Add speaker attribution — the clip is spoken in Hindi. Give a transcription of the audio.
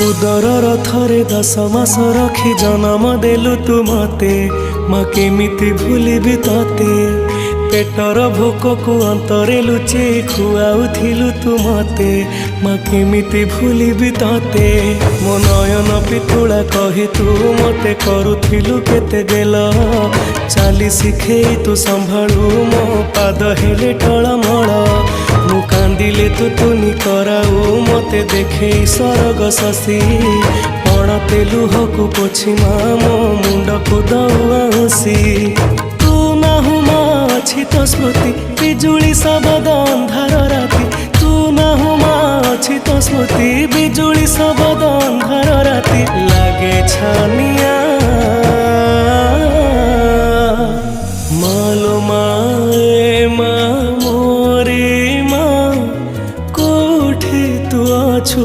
Speaker 1: उदर थरे 10 मास रखी जन्म देलु तू मते माँ केमिति भूलिबि तते पेटर भोक को अंतरे लुचे खुआउथिलु तू मते माँ केमिति भूलिबि तते मो नयन पितुला कही तू मते करुथिलु केते गेल चाली शिखे तू संभाळु मो पाद हेले टळमळ मु कांदिले तू तुनी कराऊ मते देखे सरग शशि पड़ते लुहकु पोछि मो मुंड को दौसी तू नाहु मा अछि तो स्मृति बिजुली सबद अंधार राति तू नाहु मा अछि तो स्मृति बिजुली सबद अंधार राति लागे छानिया